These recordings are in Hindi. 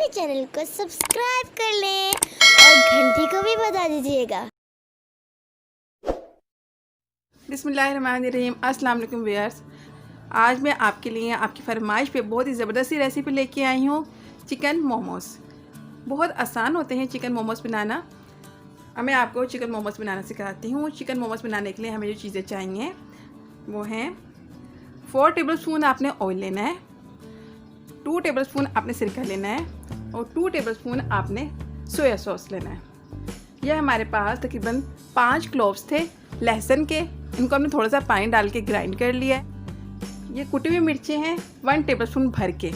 चैनल को सब्सक्राइब कर लें और घंटी को भी बजा दीजिएगा। बिस्मिल्लाहिर्रहमानिर्रहीम। अस्सलाम वालेकुम व्यूअर्स। आज मैं आपके लिए आपकी फरमाइश पे बहुत ही ज़बरदस्ती रेसिपी लेके आई हूँ, चिकन मोमोस। बहुत आसान होते हैं चिकन मोमोस बनाना। अब मैं आपको चिकन मोमोस बनाना सिखाती हूँ। चिकन मोमोस बनाने के लिए हमें जो चीज़ें चाहिए वो हैं 4 टेबलस्पून आपने ऑयल लेना है, 2 टेबलस्पून आपने सिरका लेना है और 2 टेबलस्पून आपने सोया सॉस लेना है। यह हमारे पास तकरीबन 5 क्लोव्स थे लहसुन के, इनको हमने थोड़ा सा पानी डाल के ग्राइंड कर लिया है। ये कुटी हुई मिर्चें हैं 1 टेबलस्पून भर के।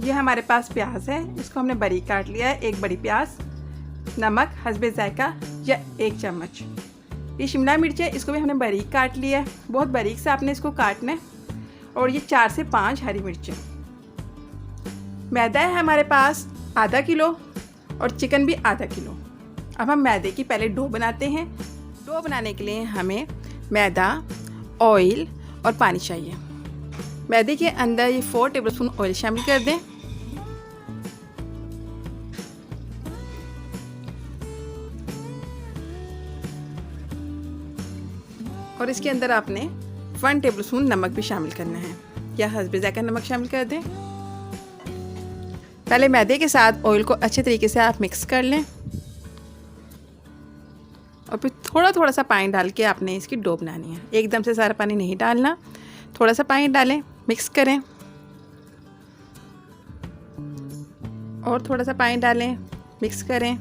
ये हमारे पास प्याज है, इसको हमने बारीक काट लिया है, एक बड़ी प्याज। नमक हस्बे जायका या 1 चम्मच। ये शिमला मिर्च है, इसको भी हमने बारीक काट लिया है, बहुत बारीक से आपने इसको काटना है। और ये 4 से 5 हरी मिर्चें। मैदा है हमारे पास आधा किलो और चिकन भी आधा किलो। अब हम मैदे की पहले डो बनाते हैं। डो बनाने के लिए हमें मैदा, ऑयल और पानी चाहिए। मैदे के अंदर ये 4 टेबलस्पून ऑयल शामिल कर दें। और इसके अंदर आपने 1 टेबलस्पून नमक भी शामिल करना है या हस्बे जायका नमक शामिल कर दें। पहले मैदे के साथ ऑयल को अच्छे तरीके से आप मिक्स कर लें और फिर थोड़ा थोड़ा सा पानी डाल के आपने इसकी डो बनानी है। एकदम से सारा पानी नहीं डालना, थोड़ा सा पानी डालें, मिक्स करें और थोड़ा सा पानी डालें, मिक्स करें।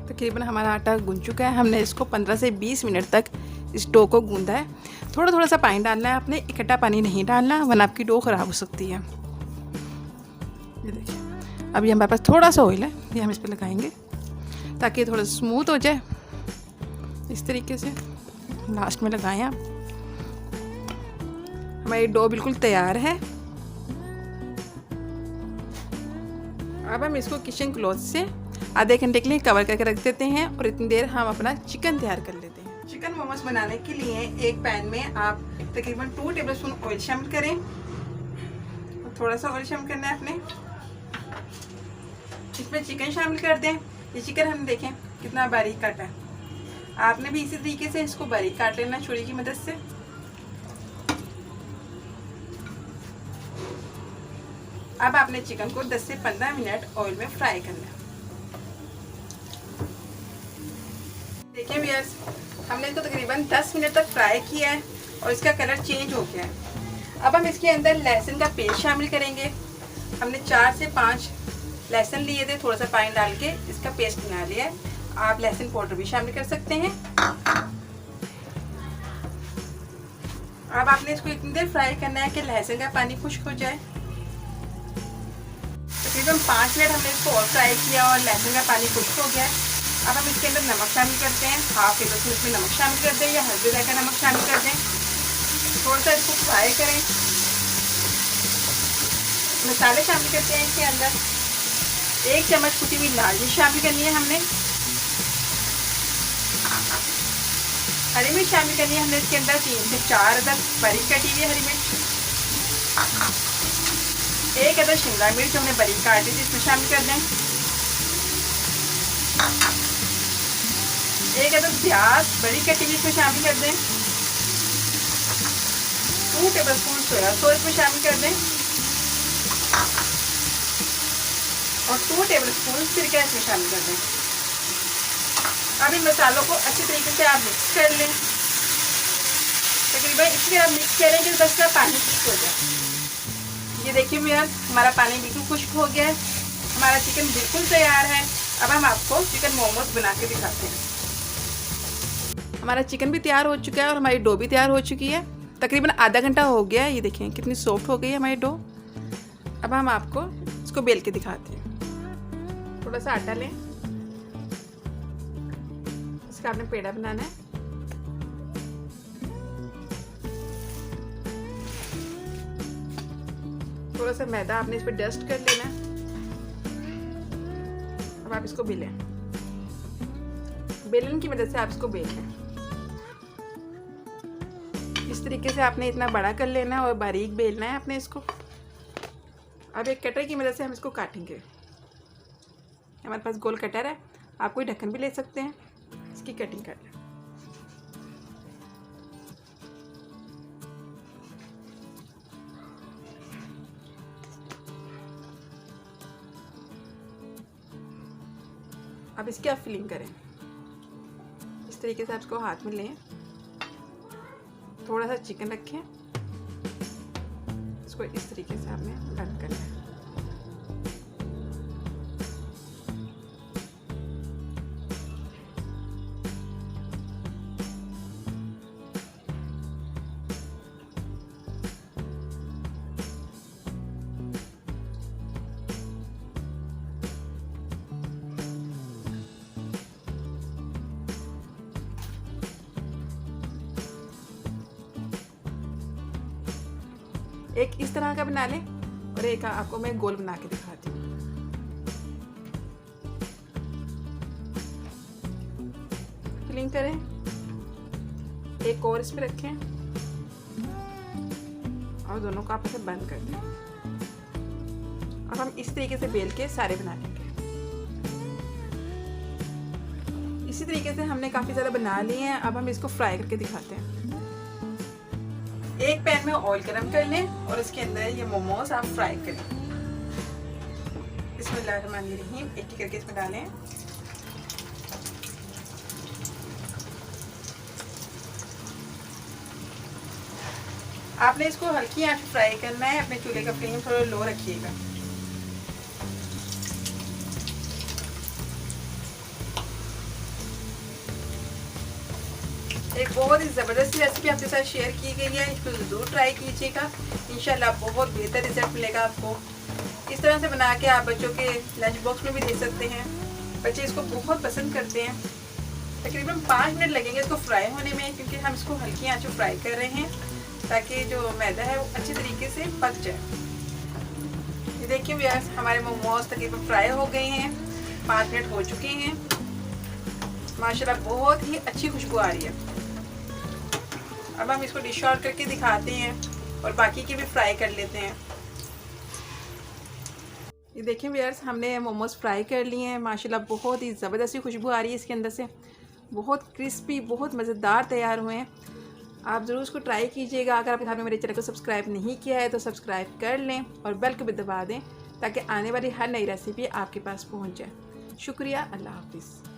तकरीबन हमारा आटा गूंद चुका है। हमने इसको 15 से 20 मिनट तक इस डो को गूंदा है। थोड़ा थोड़ा सा पानी डालना है आपने, इकट्ठा पानी नहीं डालना वरना आपकी डो ख़राब हो सकती है। ये देखिए, अभी हमारे पास थोड़ा सा ऑयल है, ये हम इस पर लगाएंगे ताकि थोड़ा स्मूथ हो जाए। इस तरीके से लास्ट में लगाएं आप। हमारी डो बिल्कुल तैयार है। अब हम इसको किचन क्लॉथ से आधे घंटे के लिए कवर करके रख देते हैं और इतनी देर हम अपना चिकन तैयार कर लेते हैं। चिकन मोमोस बनाने के लिए एक पैन में आप तकरीबन 2 टेबलस्पून ऑयल शामिल करें और थोड़ा सा ऑयल शामिल करना है आपने। इसमें चिकन शामिल कर दें। ये चिकन हम देखें कितना बारीक काटा है, आपने भी इसी तरीके से इसको बारीक काट लेना छुरी की मदद से। अब आपने चिकन को 10 से 15 मिनट ऑयल में फ्राई करना है। देखिए व्यूअर्स, हमने इसको तकरीबन 10 मिनट तक फ्राई किया है और इसका कलर चेंज हो गया है। अब हम इसके अंदर लहसुन का पेस्ट शामिल करेंगे। हमने 4 से 5 लहसुन लिए थे, थोड़ा सा पानी डाल के इसका पेस्ट बना लिया है। आप लहसुन पाउडर भी शामिल कर सकते हैं। अब आपने इसको इतनी देर फ्राई करना है कि लहसुन का पानी खुश्क हो जाए। तकरीबन 5 मिनट हमने इसको और फ्राई किया और लहसुन का पानी खुश्क हो गया है। अब हम इसके अंदर नमक शामिल करते हैं। 1/2 टेबलस्पून इसमें नमक शामिल कर दें या हल्दी जायका नमक शामिल कर दें। थोड़ा सा इसको फ्राई करें। मसाले शामिल करते हैं इसके अंदर। 1 चम्मच कुटी हुई लाल मिर्च शामिल करनी है हमने। हरी मिर्च शामिल करनी है हमने इसके अंदर 3 से 4 अदद बारीक कटी हुई हरी मिर्च। 1 अदद शिमला मिर्च हमने बारीक काटी थी, इसमें शामिल कर दें। 1 अदद प्याज बड़ी कटी हुई इसमें शामिल कर दें। 2 टेबलस्पून सोया सॉस इसमें शामिल कर दें और 2 टेबलस्पून सिरका इसमें शामिल कर दें। अब इन मसालों को अच्छी तरीके से आप मिक्स कर लें। तकरीबन इसलिए आप मिक्स करें कि बस का पानी खुश्क हो जाए। ये देखिए व्यूअर्स, हमारा पानी बिल्कुल खुश्क हो गया है। हमारा चिकन बिल्कुल तैयार है। अब हम आपको चिकन मोमोस बना के दिखाते हैं। हमारा चिकन भी तैयार हो चुका है और हमारी डो भी तैयार हो चुकी है। तकरीबन आधा घंटा हो गया है। ये देखें कितनी सॉफ्ट हो गई है हमारी डो। अब हम आपको इसको बेल के दिखाते हैं। थोड़ा सा आटा लें, इसका आपने पेड़ा बनाना है। थोड़ा सा मैदा आपने इस पर डस्ट कर लेना है। अब आप इसको बेलें, बेलन की मदद से आप इसको बेल लें। इस तरीके से आपने इतना बड़ा कर लेना है और बारीक बेलना है आपने इसको। अब एक कटर की मदद से हम इसको काटेंगे। हमारे पास गोल कटर है, आप कोई ढक्कन भी ले सकते हैं। इसकी कटिंग कर लें। अब इसकी आप फिलिंग करें। इस तरीके से आप इसको हाथ में लें, थोड़ा सा चिकन रखें, इसको इस तरीके से आपने बंद करना है। एक इस तरह का बना लें और एक आपको मैं गोल बना के दिखाती हूँ। फिलिंग करें, एक और इस पे रखें और दोनों को आपस में बंद कर दें। अब हम इस तरीके से बेल के सारे बना लेंगे। इसी तरीके से हमने काफ़ी ज़्यादा बना लिए हैं। अब हम इसको फ्राई करके दिखाते हैं। एक पैन में ऑयल गरम कर लें और इसके अंदर ये मोमोज आप फ्राई करें। बिस्मिल्लाहिर्रहमानिर्रहीम। एक एक करके इसमें डालें। आपने इसको हल्की आंच पे फ्राई करना है। अपने चूल्हे का फ्लेम थोड़ा लो रखिएगा। एक बहुत ही ज़बरदस्त रेसिपी आपके साथ शेयर की गई है, इसको ज़रूर ट्राई कीजिएगा। इंशाल्लाह बहुत बेहतर रिजल्ट मिलेगा आपको। इस तरह से बना के आप बच्चों के लंच बॉक्स में भी दे सकते हैं। बच्चे इसको बहुत पसंद करते हैं। तकरीबन 5 मिनट लगेंगे इसको फ्राई होने में, क्योंकि हम इसको हल्की आंच पे फ्राई कर रहे हैं ताकि जो मैदा है वो अच्छी तरीके से पक जाए। ये देखिए व्यूअर्स, हमारे मोमोज तकरीबन फ्राई हो गए हैं। 5 मिनट हो चुके हैं। माशाल्लाह बहुत ही अच्छी खुशबू आ रही है। अब हम इसको डिश आउट करके दिखाते हैं और बाकी की भी फ्राई कर लेते हैं। ये देखिए व्यूअर्स, हमने मोमोज फ्राई कर लिए हैं। माशाल्लाह बहुत ही ज़बरदस्त खुशबू आ रही है इसके अंदर से। बहुत क्रिस्पी, बहुत मज़ेदार तैयार हुए हैं। आप ज़रूर इसको ट्राई कीजिएगा। अगर आपके घर में मेरे चैनल को सब्सक्राइब नहीं किया है तो सब्सक्राइब कर लें और बेल को भी दबा दें ताकि आने वाली हर नई रेसिपी आपके पास पहुँच जाए। शुक्रिया। अल्लाह हाफिज़।